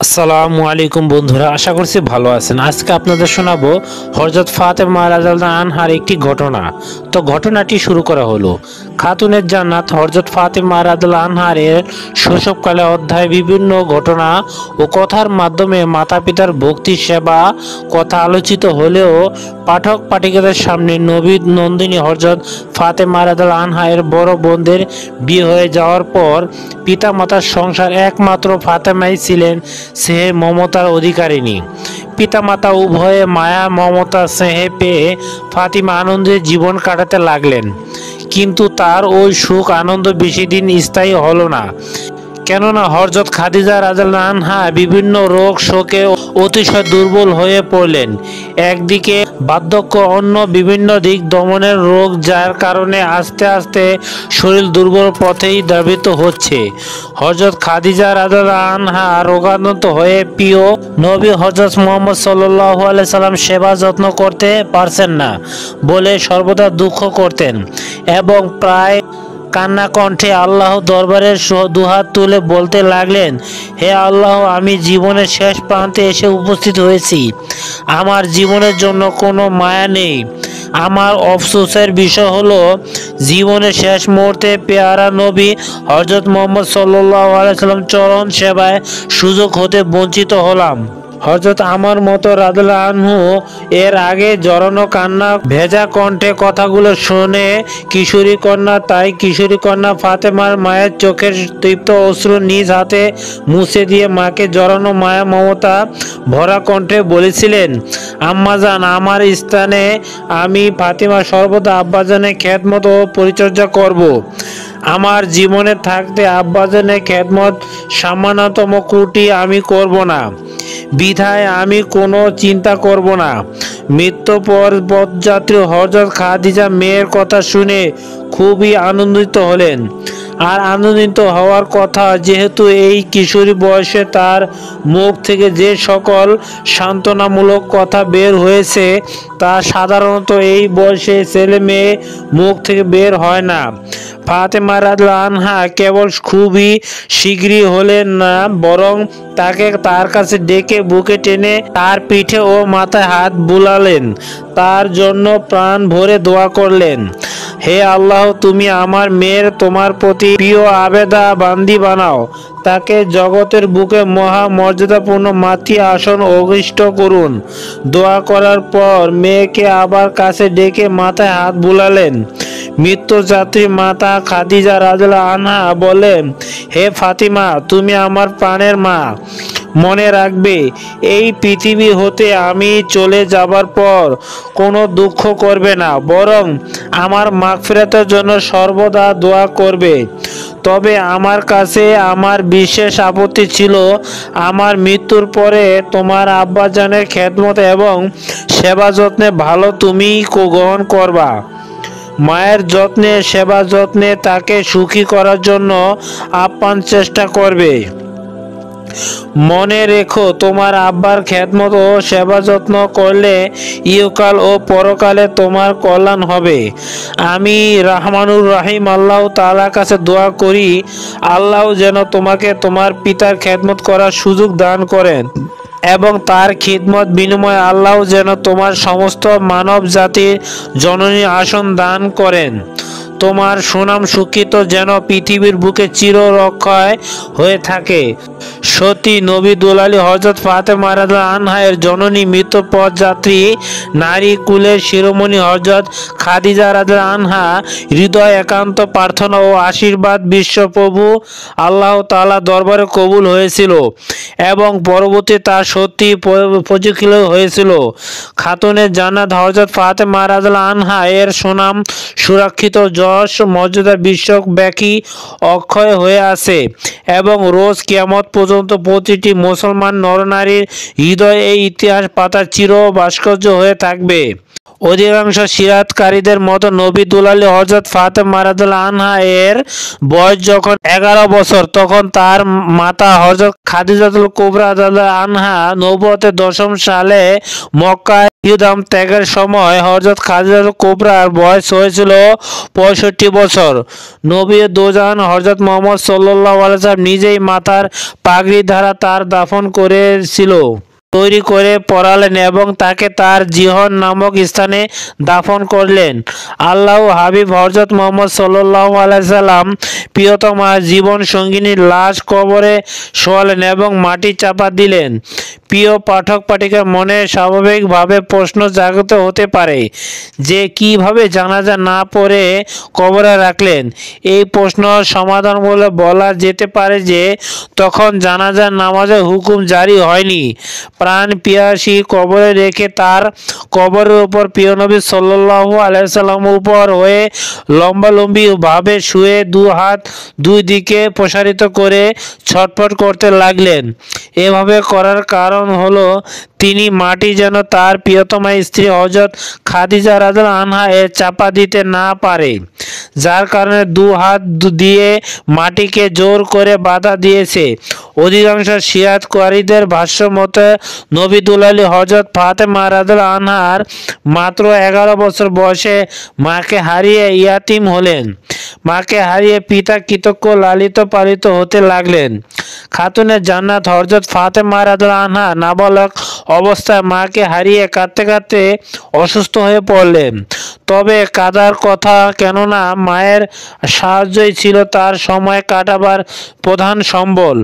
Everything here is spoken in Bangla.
আসসালামু আলাইকুম বন্ধুরা, আশা করছি ভালো আছেন। আজকে আপনাদের শোনাবো হযরত ফাতেমা রাদিয়াল্লাহু আনহার একটি ঘটনা। তো ঘটনাটি শুরু করা হলো। খাতুনের জান্নাত হযরত ফাতেমা রাদিয়াল্লাহু আনহার শৈশবকালে অধ্যায় বিভিন্ন ঘটনা ও কথার মাধ্যমে মাতা পিতার ভক্তি সেবা কথা আলোচিত হলেও পাঠক পাঠিকাদের সামনে নবী নন্দিনী হযরত ফাতেমা রাদিয়াল্লাহু আনহা এর বড় বোনদের বিয়ে হয়ে যাওয়ার পর পিতা মাতার সংসার একমাত্র ফাতেমাই ছিলেন সে মমতার অধিকারিণী। পিতামাতা উভয়ে মায়া মমতা স্নেহে পেয়ে ফাতিমা আনন্দে জীবন কাটাতে লাগলেন, কিন্তু তার ওই সুখ আনন্দ বেশি দিন স্থায়ী হলো না। কেননা হযরত খাদিজা রাদিয়াল্লাহু আনহা বিভিন্ন রোগ শোকে অতিশয় দুর্বল হয়ে পড়লেন। একদিকে বার্ধক্য, অন্য বিভিন্ন দিক দমনের রোগ, যার কারণে আস্তে আস্তে শরীর দুর্বল পথেই ধাবিত হচ্ছে। হযরত খাদিজা রাদিয়াল্লাহু আনহা রোগাক্রান্ত হয়ে প্রিয় নবী হযরত মুহাম্মদ সাল্লাল্লাহু আলাইহি সাল্লাম সেবা যত্ন করতে পারছেন না বলে সর্বদা দুঃখ করতেন এবং প্রায় কান্না কণ্ঠে আল্লাহ দরবারে দুহাত তুলে বলতে লাগলেন, হে আল্লাহ, আমি জীবনের শেষ প্রান্তে এসে উপস্থিত হয়েছি। আমার জীবনের জন্য কোনো মায়া নেই। আমার আফসোসের বিষয় হলো জীবনের শেষ মুহূর্তে পেয়ারা নবী হযরত মুহাম্মদ সাল্লাল্লাহু আলাইহি সাল্লাম চরণ সেবায় সুযোগ হতে বঞ্চিত হলাম। হযরত আমার মতো রাদিয়াল্লাহু আনহু এর আগে জড়ানো কান্না ভেজা কণ্ঠে কথাগুলো শুনে কিশোরী কন্যা, তাই কিশোরী কন্যা ফাতেমার মায়ের চোখের তৃপ্ত অশ্রু নিজ হাতে মুছে দিয়ে মাকে জড়ানো মায়া মমতা ভরা কণ্ঠে বলেছিলেন, আম্মাজান, আমার স্থানে আমি ফাতিমা সর্বদা আব্বাজানের খেদমত ও পরিচর্যা করব। আমার জীবনে থাকতে আব্বাজানের খেদমত সামান্যতম ত্রুটি আমি করব না, বিধায় আমি কোনো চিন্তা করব না। মৃত্যু পর পথযাত্রী হযরত খাদিজা মেয়ের কথা শুনে খুবই আনন্দিত হলেন। আর আনন্দিত হওয়ার কথা, যেহেতু এই কিশোরী বয়সে তার মুখ থেকে যে সকল সান্ত্বনামূলক কথা বের হয়েছে তা সাধারণত এই বয়সে ছেলে মেয়ে মুখ থেকে বের হয় না। ফাতেমা রাদিয়াল্লাহু আনহা কেবল খুবই শীঘ্রই হলেন না, বরং তাকে তার কাছে ডেকে বুকে টেনে তার পিঠে ও মাথায় হাত বুলালেন, তার জন্য প্রাণ ভরে দোয়া করলেন, হে আল্লাহ, তুমি আমার মেয়ের তোমার প্রতি প্রিয় আবেদা বান্দি বানাও, তাকে জগতের বুকে মহা মর্যাদাপূর্ণ মাতৃ আসন অভিষ্ট করুন। দোয়া করার পর মেয়েকে আবার কাছে ডেকে মাথায় হাত বুলালেন। মৃত্যুযাত্রী মাতা খাদিজা রাদিয়াল্লাহু আনহা বলেন, হে ফাতিমা, তুমি আমার প্রাণের মা। মনে রাখবে, এই পৃথিবী হতে আমি চলে যাবার পর কোনো দুঃখ করবে না, বরং আমার মাগফিরাতের জন্য সর্বদা দোয়া করবে। তবে আমার কাছে আমার বিশেষ আপত্তি ছিল, আমার মৃত্যুর পরে তোমার আব্বাজানের খেদমত এবং সেবা যত্নে ভালো তুমিই গ্রহণ করবা। মায়ের যত্নে সেবা যত্নে তাকে সুখী করার জন্য আপ্রাণ চেষ্টা করবে। মনে রেখো, তোমার আব্বার খেদমত ও সেবা যত্ন করলে ইহকাল ও পরকালে তোমার কল্যাণ হবে। আমি রহমানুর রহিম আল্লাহ তাআলার কাছে দোয়া করি, আল্লাহ যেন তোমাকে তোমার পিতার খেদমত করার সুযোগ দান করেন এবং তার খিদমত বিনিময়ে আল্লাহ যেন তোমার সমস্ত মানব জাতির জননী আসন দান করেন। তোমার সুনাম সুখ্যাত যেন পৃথিবীর বুকে চিররক্ষয় হয়ে থাকে। সতী নবী দুলালী হযরত ফাতেমা রাদিয়াল্লাহু আনহা এর জননী, মৃত পথযাত্রী নারী কুলের শিরোমণি হযরত খাদিজা রাদিয়াল্লাহু আনহা হৃদয় একান্ত প্রার্থনা ও আশীর্বাদ বিশ্বপ্রভু আল্লাহ তাআলা দরবারে কবুল হয়েছিল এবং পরবর্তী তা সত্যি পরিলক্ষিত হয়েছিল। খাতুনে জান্নাত হযরত ফাতেমা রাদিয়াল্লাহু আনহা এর সুনাম সুরক্ষিত, যশ মর্যাদা বিশ্বব্যাপী অক্ষয় হয়ে আছে এবং রোজ কিয়ামত পর্যন্ত প্রতিটি মুসলমান নরনারীর হৃদয়ে এই ইতিহাস পাতা চির ভাস্কর্য হয়ে থাকবে। অধিকাংশ সিরাতকারীদের মতো নবী দুলালী হযরত ফাতেমা রাদিয়াল্লাহু আনহা এর বয়স যখন 11 বছর, তখন তার মাতা হযরত খাদিজাতুল কুবরা রাদিয়াল্লাহু আনহা নবুয়তের দশম সালে মক্কায় ইহরাম ত্যাগের সময় হযরত খাদিজাতুল কুবরার বয়স হয়েছিল 65 বছর। নবী দোজান হযরত মুহাম্মদ সাল্লাল্লাহু আলাইহি ওয়াসাল্লাম নিজেই মাথার পাগড়ি দ্বারা তার দাফন করেছিল তৈরি করে পরালেন এবং তাকে তার জিহন নামক স্থানে দাফন করলেন। আল্লাহ হাবিব হযরত মুহাম্মদ সাল্লাল্লাহু আলাইহি সাল্লাম প্রিয়তমা জীবন সঙ্গিনীর লাশ কবরে শোয়ালেন এবং মাটি চাপা দিলেন। প্রিয় পাঠক পাঠিকার মনে স্বাভাবিকভাবে প্রশ্ন জাগ্রত হতে পারে যে কিভাবে জানাজা না পড়ে কবরে রাখলেন। এই প্রশ্ন সমাধান বলে বলা যেতে পারে যে তখন জানাজার নামাজের হুকুম জারি হয়নি। প্রাণ পিয়াসী কবরে রেখে তার কবরের উপর প্রিয় নবী সাল্লাল্লাহু আলাইহি সাল্লামের উপর হয়ে লম্বালম্বি ভাবে শুয়ে দু হাত দুই দিকে প্রসারিত করে ছটফট করতে লাগলেন। এভাবে করার কারণ হলো তিনি মাটি যেন তার প্রিয়তমা স্ত্রী হযরত খাদিজা রাদিয়াল্লাহু আনহা এর চাপা দিতে না পারে, যার কারণে দু হাত দিয়ে মাটিকে জোর করে বাধা দিয়েছে। অধিকাংশ সিরাতকারীদের ভাষ্য মতে নবী দুলালী হযরত ফাতেমা রাদিয়াল্লাহু আনহার মাত্র 11 বছর বয়সে মাকে হারিয়ে ইয়াতীম হলেন। মাকে হারিয়ে পিতা কৃতজ্ঞ লালিত পালিত হতে লাগলেন। খাতুনে জান্নাত হযরত ফাতেমা রাদিয়াল্লাহু আনহা নাবালক অবস্থায় মাকে হারিয়ে কাঁদতে কাঁদতে অসুস্থ হয়ে পড়লেন। তবে কাঁদার কথা, কেননা মায়ের সাহায্যই ছিল তার সময় কাটাবার প্রধান সম্বল।